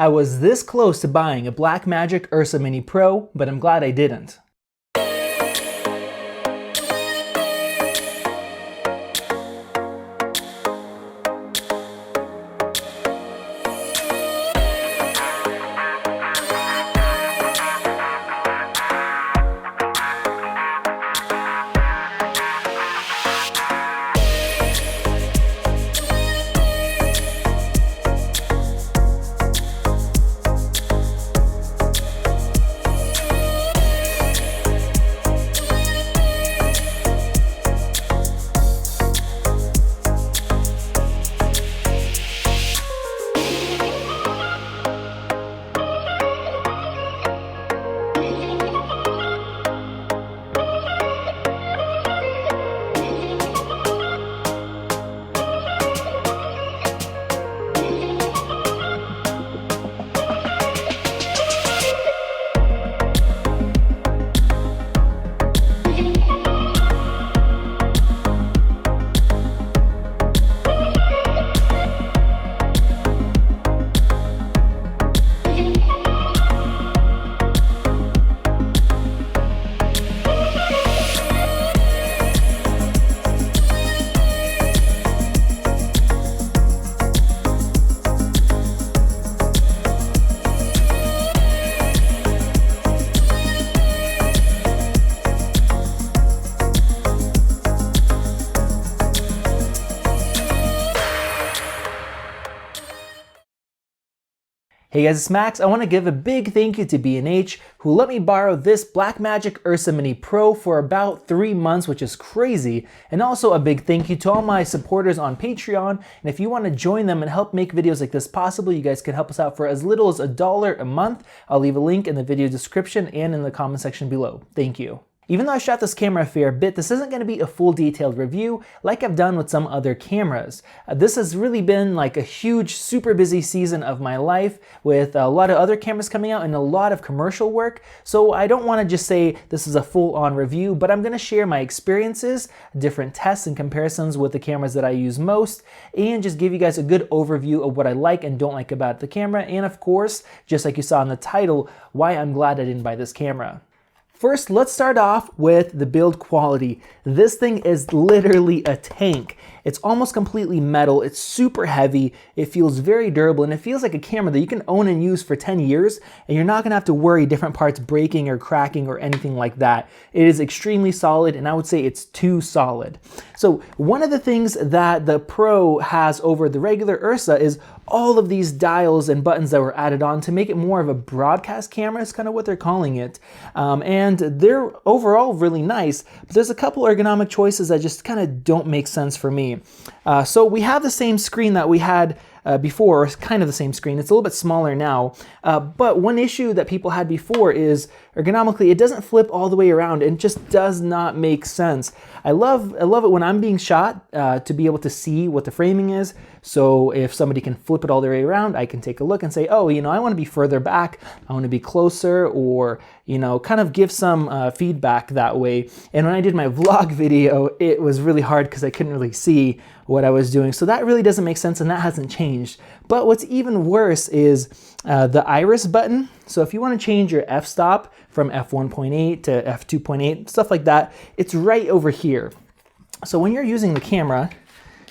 I was this close to buying a Blackmagic URSA Mini Pro, but I'm glad I didn't. Hey guys, it's Max. I want to give a big thank you to B&H who let me borrow this Blackmagic URSA Mini Pro for about 3 months, which is crazy. And also a big thank you to all my supporters on Patreon. And if you want to join them and help make videos like this possible, you guys can help us out for as little as $1 a month. I'll leave a link in the video description and in the comment section below. Thank you. Even though I shot this camera a fair bit, this isn't going to be a full detailed review like I've done with some other cameras. This has really been like a huge, super busy season of my life with a lot of other cameras coming out and a lot of commercial work. So I don't want to just say this is a full-on review, but I'm going to share my experiences, different tests and comparisons with the cameras that I use most, and just give you guys a good overview of what I like and don't like about the camera. And of course, just like you saw in the title, why I'm glad I didn't buy this camera. First, let's start off with the build quality. This thing is literally a tank. It's almost completely metal, it's super heavy, it feels very durable, and it feels like a camera that you can own and use for 10 years, and you're not gonna have to worry different parts breaking or cracking or anything like that. It is extremely solid, and I would say it's too solid. So one of the things that the Pro has over the regular URSA is all of these dials and buttons that were added on to make it more of a broadcast camera, is kind of what they're calling it. And they're overall really nice, but there's a couple ergonomic choices that just kind of don't make sense for me. So we have the same screen that we had before, or kind of the same screen. It's a little bit smaller now, but one issue that people had before is ergonomically it doesn't flip all the way around and just does not make sense. I love it when I'm being shot to be able to see what the framing is. So if somebody can flip it all the way around, I can take a look and say, oh, I want to be further back, I want to be closer, or kind of give some feedback that way. And when I did my vlog video, it was really hard because I couldn't really see what I was doing. So that really doesn't make sense, and that hasn't changed. But what's even worse is the iris button. So if you want to change your f-stop from f1.8 to f2.8, stuff like that, it's right over here. So when you're using the camera,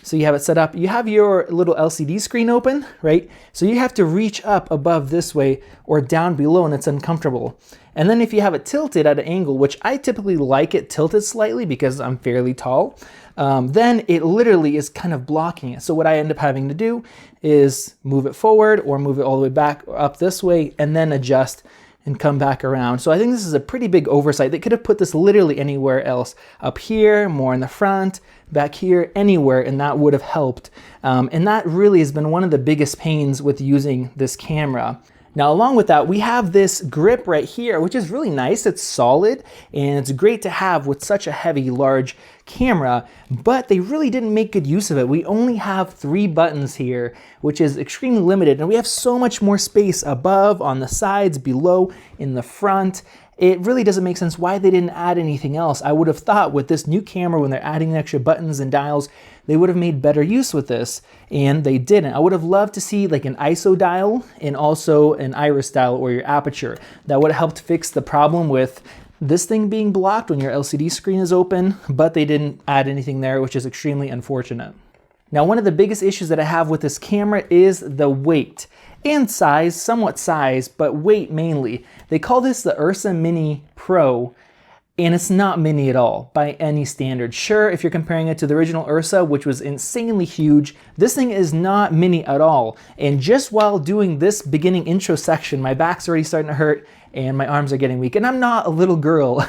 so you have it set up, you have your little LCD screen open, right? So you have to reach up above this way or down below, and it's uncomfortable. And then if you have it tilted at an angle, which I typically like it tilted slightly because I'm fairly tall, then it literally is kind of blocking it. So what I end up having to do is move it forward or move it all the way back or up this way and then adjust and come back around. So I think this is a pretty big oversight. They could have put this literally anywhere else. Up here, more in the front, back here, anywhere, and that would have helped. And that really has been one of the biggest pains with using this camera. Now, along with that, we have this grip right here, which is really nice. It's solid, and it's great to have with such a heavy, large camera, but they really didn't make good use of it. We only have 3 buttons here, which is extremely limited, and we have so much more space above, on the sides, below, in the front, it really doesn't make sense why they didn't add anything else. I would have thought with this new camera, when they're adding extra buttons and dials, they would have made better use with this, and they didn't. I would have loved to see like an ISO dial and also an iris dial or your aperture. That would have helped fix the problem with this thing being blocked when your LCD screen is open, but they didn't add anything there, which is extremely unfortunate. Now, one of the biggest issues that I have with this camera is the weight and size, somewhat size, but weight mainly. They call this the URSA Mini Pro, and it's not mini at all by any standard. Sure, if you're comparing it to the original URSA, which was insanely huge, this thing is not mini at all. And just while doing this beginning intro section, my back's already starting to hurt and my arms are getting weak, and I'm not a little girl.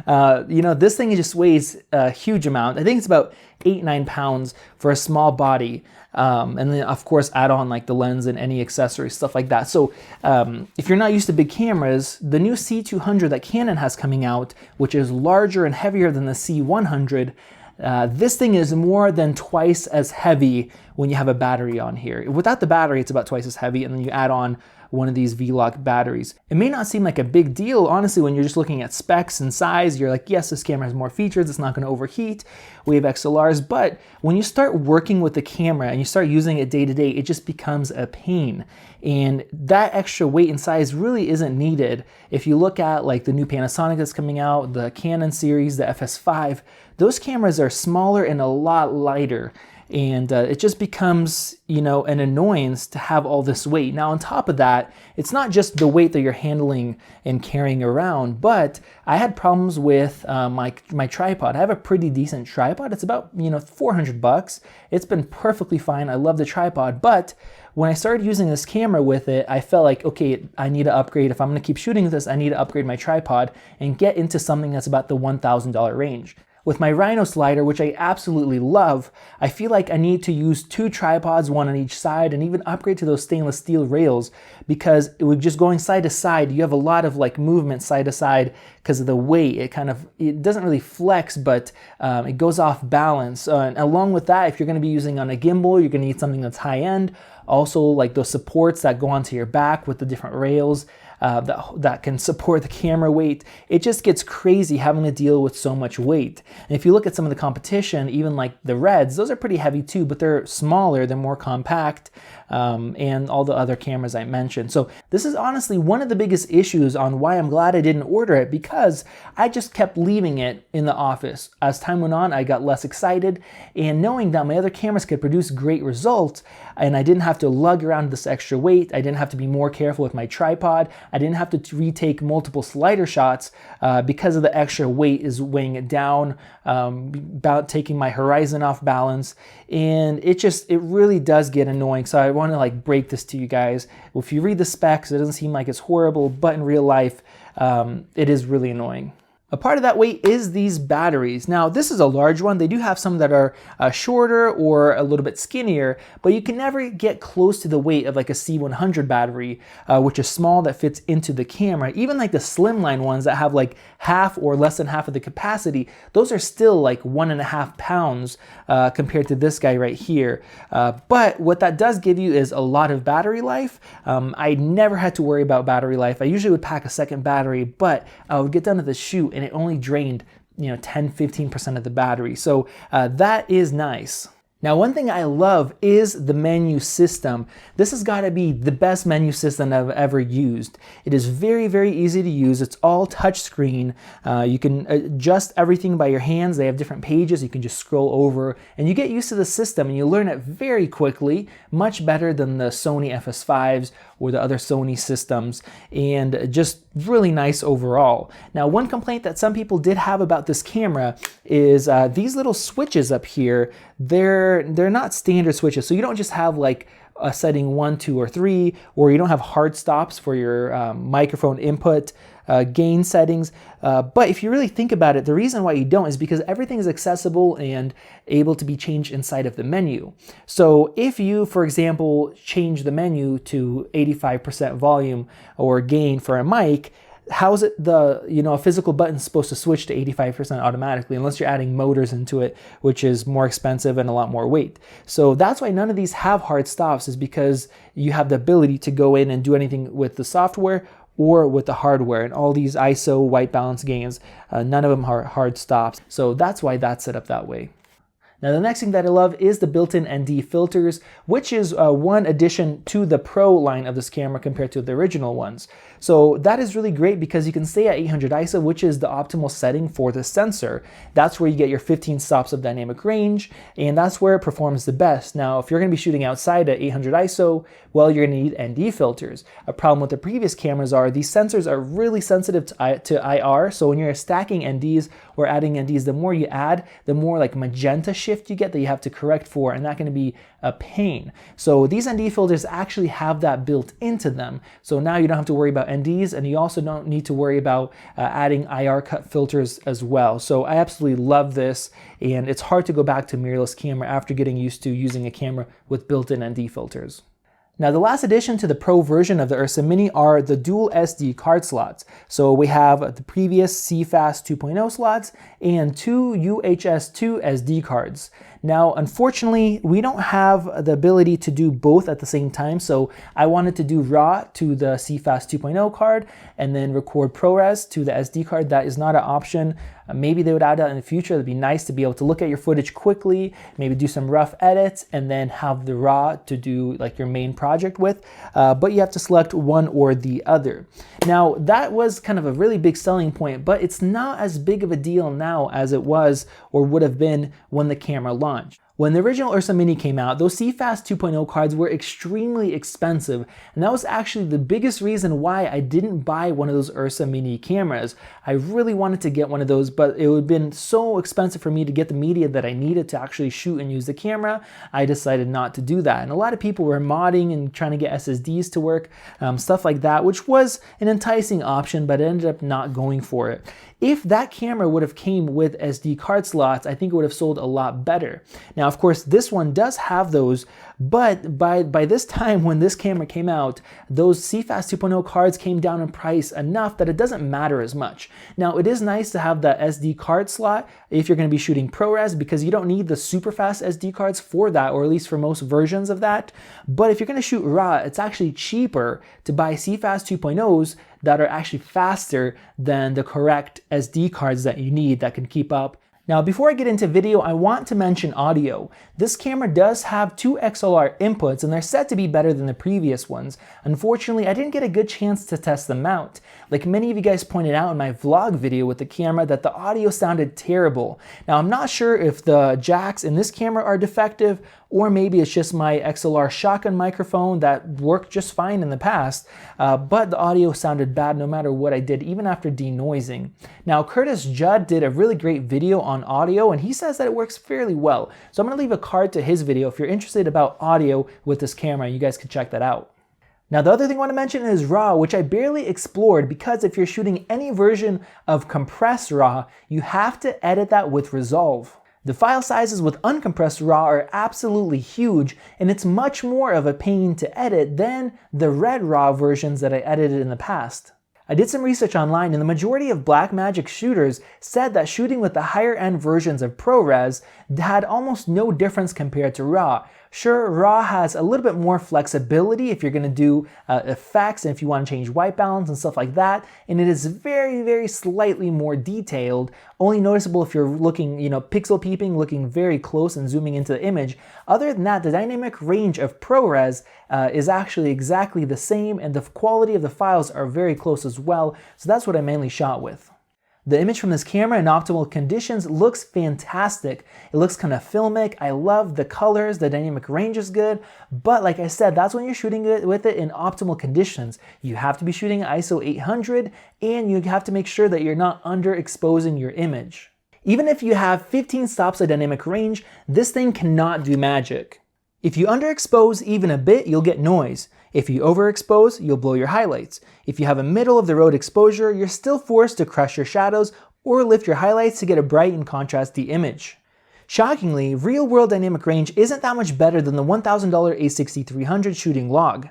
You know, this thing just weighs a huge amount. I think it's about 8-9 pounds for a small body. And then of course add on like the lens and any accessories, stuff like that. So if you're not used to big cameras, the new C200 that Canon has coming out, which is larger and heavier than the C100, this thing is more than twice as heavy when you have a battery on here. Without the battery, it's about twice as heavy, and then you add on one of these V-Lock batteries. It may not seem like a big deal, honestly, when you're just looking at specs and size. You're like, yes, this camera has more features, it's not gonna overheat, we have XLRs, but when you start working with the camera and you start using it day to day, it just becomes a pain. And that extra weight and size really isn't needed. If you look at like the new Panasonic that's coming out, the Canon series, the FS5, those cameras are smaller and a lot lighter. And it just becomes, you know, an annoyance to have all this weight. Now, on top of that, it's not just the weight that you're handling and carrying around, but I had problems with my tripod. I have a pretty decent tripod. It's about, you know, $400. It's been perfectly fine. I love the tripod, but when I started using this camera with it, I felt like, okay, I need to upgrade. If I'm gonna keep shooting with this, I need to upgrade my tripod and get into something that's about the $1,000 range. With my Rhino slider, which I absolutely love, I feel like I need to use 2 tripods, one on each side, and even upgrade to those stainless steel rails, because with just going side to side, you have a lot of like movement side to side because of the weight. It doesn't really flex, but it goes off balance. And along with that, if you're gonna be using on a gimbal, you're gonna need something that's high end. Also, like those supports that go onto your back with the different rails. That can support the camera weight. It just gets crazy having to deal with so much weight. And if you look at some of the competition, even like the Reds, those are pretty heavy too, but they're smaller, they're more compact, and all the other cameras I mentioned. So this is honestly one of the biggest issues on why I'm glad I didn't order it, because I just kept leaving it in the office. As time went on, I got less excited, and knowing that my other cameras could produce great results, and I didn't have to lug around this extra weight, I didn't have to be more careful with my tripod, I didn't have to retake multiple slider shots because of the extra weight is weighing it down, about taking my horizon off balance, and it really does get annoying. So I want to like break this to you guys. If you read the specs, it doesn't seem like it's horrible, but in real life, it is really annoying. A part of that weight is these batteries. Now, this is a large one. They do have some that are shorter or a little bit skinnier, but you can never get close to the weight of like a C100 battery, which is small, that fits into the camera. Even like the slimline ones that have like half or less than half of the capacity, those are still like 1.5 pounds compared to this guy right here. But what that does give you is a lot of battery life. I never had to worry about battery life. I usually would pack a second battery, but I would get done with the shoot and it only drained, 10-15% of the battery. So that is nice. Now, one thing I love is the menu system. This has got to be the best menu system I've ever used. It is very, very easy to use. It's all touchscreen. You can adjust everything by your hands. They have different pages. You can just scroll over and you get used to the system and you learn it very quickly, much better than the Sony FS5s or the other Sony systems, and just really nice overall. Now, one complaint that some people did have about this camera is these little switches up here. They're not standard switches, so you don't just have like a setting 1, 2, or 3, or you don't have hard stops for your microphone input, gain settings. But if you really think about it, the reason why you don't is because everything is accessible and able to be changed inside of the menu. So if you, for example, change the menu to 85% volume or gain for a mic, how is it a physical button is supposed to switch to 85% automatically unless you're adding motors into it, which is more expensive and a lot more weight. So that's why none of these have hard stops, is because you have the ability to go in and do anything with the software or with the hardware, and all these ISO white balance gains, none of them are hard stops. So that's why that's set up that way. Now the next thing that I love is the built-in ND filters, which is one addition to the Pro line of this camera compared to the original ones. So that is really great because you can stay at 800 ISO, which is the optimal setting for the sensor. That's where you get your 15 stops of dynamic range, and that's where it performs the best. Now, if you're going to be shooting outside at 800 ISO, well, you're going to need ND filters. A problem with the previous cameras are these sensors are really sensitive to IR, so when you're stacking NDs or adding NDs, the more you add, the more like magenta shift you get that you have to correct for, and that's going to be a pain. So these ND filters actually have that built into them. So now you don't have to worry about NDs, and you also don't need to worry about adding IR cut filters as well. So I absolutely love this, and it's hard to go back to mirrorless camera after getting used to using a camera with built-in ND filters. Now the last addition to the Pro version of the URSA Mini are the dual SD card slots. So we have the previous CFast 2.0 slots and two UHS 2 SD cards. Now, unfortunately, we don't have the ability to do both at the same time. So I wanted to do RAW to the CFast 2.0 card and then record ProRes to the SD card. That is not an option. Maybe they would add that in the future. It'd be nice to be able to look at your footage quickly, maybe do some rough edits, and then have the RAW to do like your main project with. But you have to select one or the other. Now, that was kind of a really big selling point, but it's not as big of a deal now as it was or would have been when the camera launched. When the original URSA Mini came out, those CFast 2.0 cards were extremely expensive, and that was actually the biggest reason why I didn't buy one of those URSA Mini cameras. I really wanted to get one of those, but it would have been so expensive for me to get the media that I needed to actually shoot and use the camera. I decided not to do that. And a lot of people were modding and trying to get SSDs to work, stuff like that, which was an enticing option, but I ended up not going for it. If that camera would have came with SD card slots, I think it would have sold a lot better. Now, of course, this one does have those, but by this time when this camera came out, those CFast 2.0 cards came down in price enough that it doesn't matter as much. Now, it is nice to have the SD card slot if you're going to be shooting ProRes, because you don't need the super fast SD cards for that, or at least for most versions of that. But if you're going to shoot RAW, it's actually cheaper to buy CFast 2.0s that are actually faster than the correct SD cards that you need that can keep up. Now, before I get into video, I want to mention audio. This camera does have two XLR inputs, and they're said to be better than the previous ones. Unfortunately, I didn't get a good chance to test them out. Like many of you guys pointed out in my vlog video with the camera, that the audio sounded terrible. Now, I'm not sure if the jacks in this camera are defective, or maybe it's just my XLR shotgun microphone that worked just fine in the past, but the audio sounded bad no matter what I did, even after denoising. Now, Curtis Judd did a really great video on audio, and he says that it works fairly well. So I'm gonna leave a card to his video if you're interested about audio with this camera. You guys can check that out. Now, the other thing I want to mention is RAW, which I barely explored, because if you're shooting any version of compressed RAW, you have to edit that with Resolve. The file sizes with uncompressed RAW are absolutely huge, and it's much more of a pain to edit than the Red RAW versions that I edited in the past. I did some research online, and the majority of Blackmagic shooters said that shooting with the higher end versions of ProRes had almost no difference compared to RAW. Sure, RAW has a little bit more flexibility if you're going to do effects and if you want to change white balance and stuff like that, and it is very, very slightly more detailed, only noticeable if you're looking, pixel peeping, looking very close and zooming into the image. Other than that, the dynamic range of ProRes is actually exactly the same, and the quality of the files are very close as well, so that's what I mainly shot with. The image from this camera in optimal conditions looks fantastic. It looks kind of filmic. I love the colors, the dynamic range is good, but like I said, that's when you're shooting with it in optimal conditions. You have to be shooting ISO 800, and you have to make sure that you're not underexposing your image. Even if you have 15 stops of dynamic range, this thing cannot do magic. If you underexpose even a bit, you'll get noise. If you overexpose, you'll blow your highlights. If you have a middle of the road exposure, you're still forced to crush your shadows or lift your highlights to get a bright and contrasty image. Shockingly, real-world dynamic range isn't that much better than the $1,000 A6300 shooting log.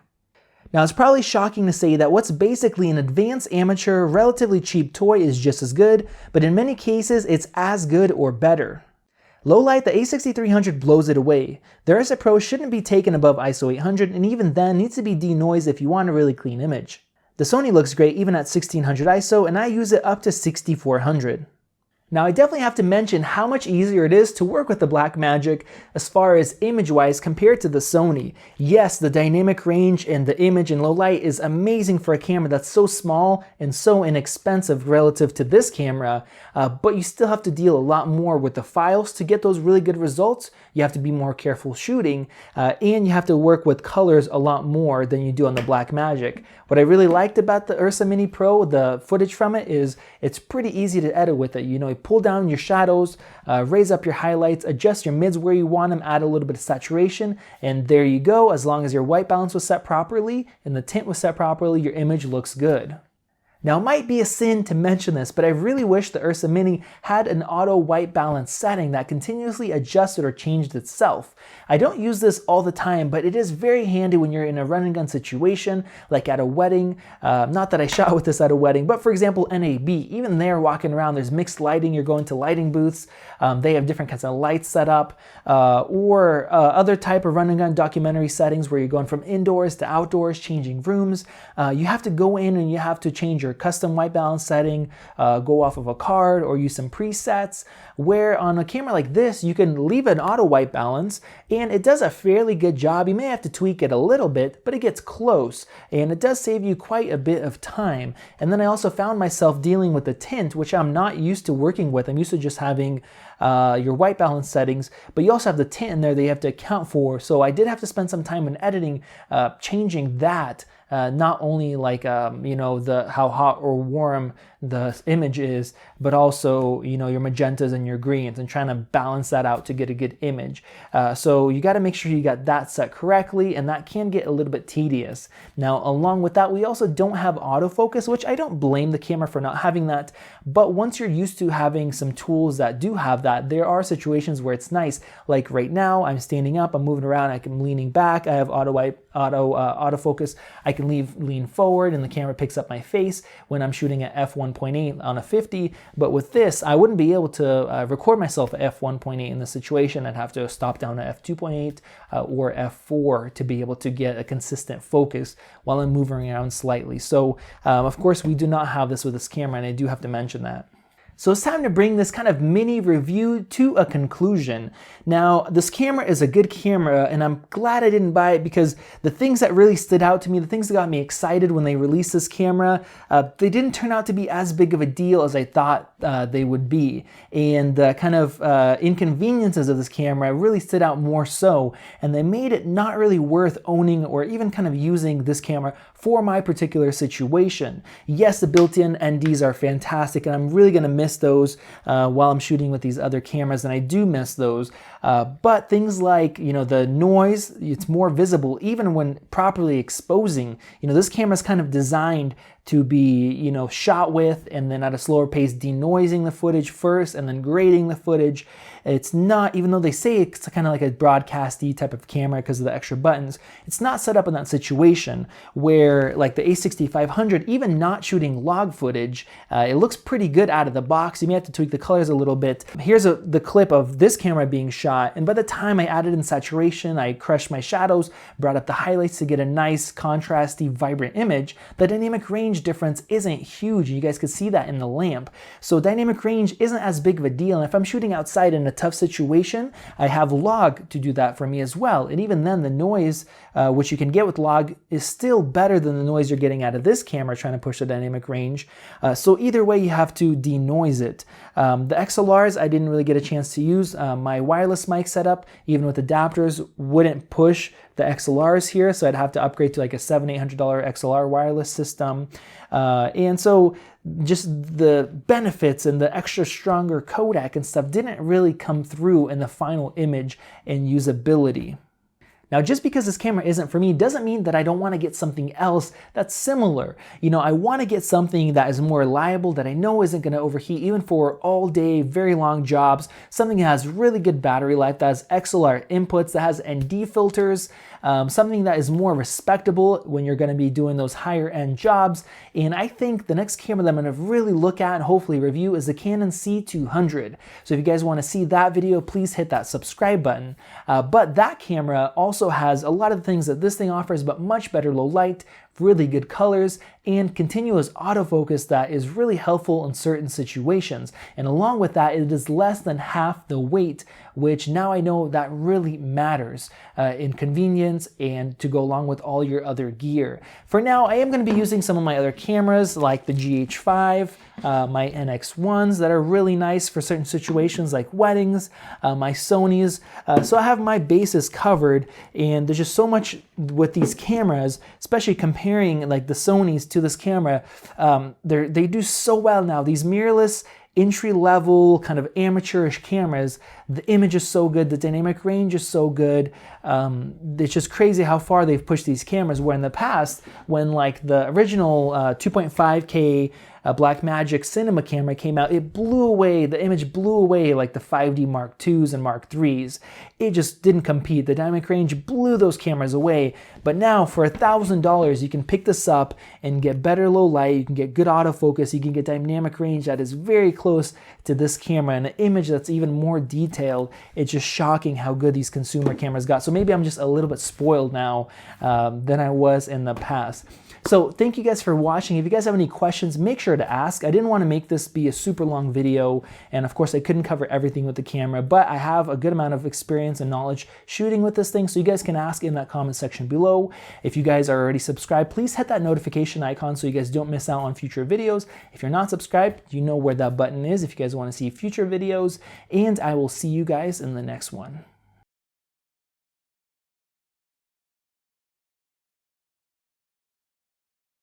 Now, it's probably shocking to say that what's basically an advanced amateur, relatively cheap toy is just as good, but in many cases, it's as good or better. Low light, the A6300 blows it away. The URSA Pro shouldn't be taken above ISO 800, and even then needs to be denoised if you want a really clean image. The Sony looks great even at 1600 ISO, and I use it up to 6400. Now I definitely have to mention how much easier it is to work with the Blackmagic as far as image-wise compared to the Sony. Yes, the dynamic range and the image in low light is amazing for a camera that's so small and so inexpensive relative to this camera, but you still have to deal a lot more with the files to get those really good results. You have to be more careful shooting, and you have to work with colors a lot more than you do on the Blackmagic. What I really liked about the URSA Mini Pro, the footage from it, is it's pretty easy to edit with it. You know, you pull down your shadows, raise up your highlights, adjust your mids where you want them, add a little bit of saturation, and there you go. As long as your white balance was set properly and the tint was set properly, your image looks good. Now, it might be a sin to mention this, but I really wish the URSA Mini had an auto white balance setting that continuously adjusted or changed itself. I don't use this all the time, but it is very handy when you're in a run and gun situation, like at a wedding. Not that I shot with this at a wedding, but for example, NAB, even there walking around, there's mixed lighting, you're going to lighting booths, they have different kinds of lights set up, or other type of run and gun documentary settings where you're going from indoors to outdoors, changing rooms. You have to go in and you have to change your custom white balance setting, go off of a card or use some presets, where on a camera like this you can leave an auto white balance and it does a fairly good job. You may have to tweak it a little bit, but it gets close and it does save you quite a bit of time. And then I also found myself dealing with the tint, which I'm not used to working with. I'm used to just having your white balance settings, but you also have the tint in there that you have to account for. So I did have to spend some time in editing, changing that. Not only like, you know, how hot or warm the image is, but also, you know, your magentas and your greens, and trying to balance that out to get a good image. So you got to make sure you got that set correctly, and that can get a little bit tedious. Now, along with that, we also don't have autofocus, which I don't blame the camera for not having that, but once you're used to having some tools that do have that, there are situations where it's nice. Like right now, I'm standing up, I'm moving around, I'm leaning back, I have autofocus, I can lean forward and the camera picks up my face when I'm shooting at f1.8 on a 50, but with this I wouldn't be able to record myself at f1.8 in this situation. I'd have to stop down to f2.8 or f4 to be able to get a consistent focus while I'm moving around slightly. So of course we do not have this with this camera, and I do have to mention that. So it's time to bring this kind of mini review to a conclusion. Now, this camera is a good camera, and I'm glad I didn't buy it because the things that really stood out to me, the things that got me excited when they released this camera, they didn't turn out to be as big of a deal as I thought they would be. And the kind of inconveniences of this camera really stood out more so, and they made it not really worth owning or even kind of using this camera for my particular situation. Yes, the built-in NDs are fantastic, and I'm really going to miss those while I'm shooting with these other cameras, and I do miss those. But things like, you know, the noise, it's more visible even when properly exposing. You know, this camera is kind of designed to be, you know, shot with and then at a slower pace denoising the footage first and then grading the footage. It's not, even though they say it's kind of like a broadcasty type of camera because of the extra buttons, it's not set up in that situation where like the A6500, even not shooting log footage, it looks pretty good out of the box. You may have to tweak the colors a little bit. Here's the clip of this camera being shot, and by the time I added in saturation, I crushed my shadows, brought up the highlights to get a nice contrasty, vibrant image, the dynamic range difference isn't huge. You guys could see that in the lamp. So dynamic range isn't as big of a deal, and if I'm shooting outside in a tough situation, I have log to do that for me as well. And even then, the noise, which you can get with log, is still better than the noise you're getting out of this camera trying to push the dynamic range. So either way, you have to denoise it. The XLRs, I didn't really get a chance to use. My wireless mic setup, even with adapters, wouldn't push the XLRs here, so I'd have to upgrade to like a $700-800 XLR wireless system. And so just the benefits and the extra stronger codec and stuff didn't really come through in the final image and usability. Now, just because this camera isn't for me doesn't mean that I don't want to get something else that's similar. You know, I want to get something that is more reliable, that I know isn't going to overheat even for all day, very long jobs, something that has really good battery life, that has XLR inputs, that has ND filters, something that is more respectable when you're going to be doing those higher end jobs. And I think the next camera that I'm going to really look at and hopefully review is the Canon C200. So if you guys want to see that video, please hit that subscribe button. But that camera also has a lot of the things that this thing offers, but much better low light, really good colors, and continuous autofocus that is really helpful in certain situations. And along with that, it is less than half the weight, which now I know that really matters in convenience and to go along with all your other gear. For now, I am going to be using some of my other cameras like the GH5, my NX1s that are really nice for certain situations like weddings, my Sonys. So I have my bases covered, and there's just so much with these cameras, especially comparing like the Sonys to this camera. They do so well now. These mirrorless entry-level kind of amateurish cameras, the image is so good, the dynamic range is so good. It's just crazy how far they've pushed these cameras, where in the past, when like the original 2.5K Blackmagic cinema camera came out, it blew away, the image blew away like the 5D Mark IIs and Mark IIIs. It just didn't compete. The dynamic range blew those cameras away. But now for $1,000, you can pick this up and get better low light, you can get good autofocus, you can get dynamic range that is very close to this camera, and an image that's even more detailed. It's just shocking how good these consumer cameras got. So maybe I'm just a little bit spoiled now than I was in the past. So thank you guys for watching. If you guys have any questions, make sure to ask. I didn't want to make this be a super long video, and of course I couldn't cover everything with the camera, but I have a good amount of experience and knowledge shooting with this thing, so you guys can ask in that comment section below. If you guys are already subscribed, please hit that notification icon so you guys don't miss out on future videos. If you're not subscribed, you know where that button is if you guys want to see future videos, and I will see you guys in the next one.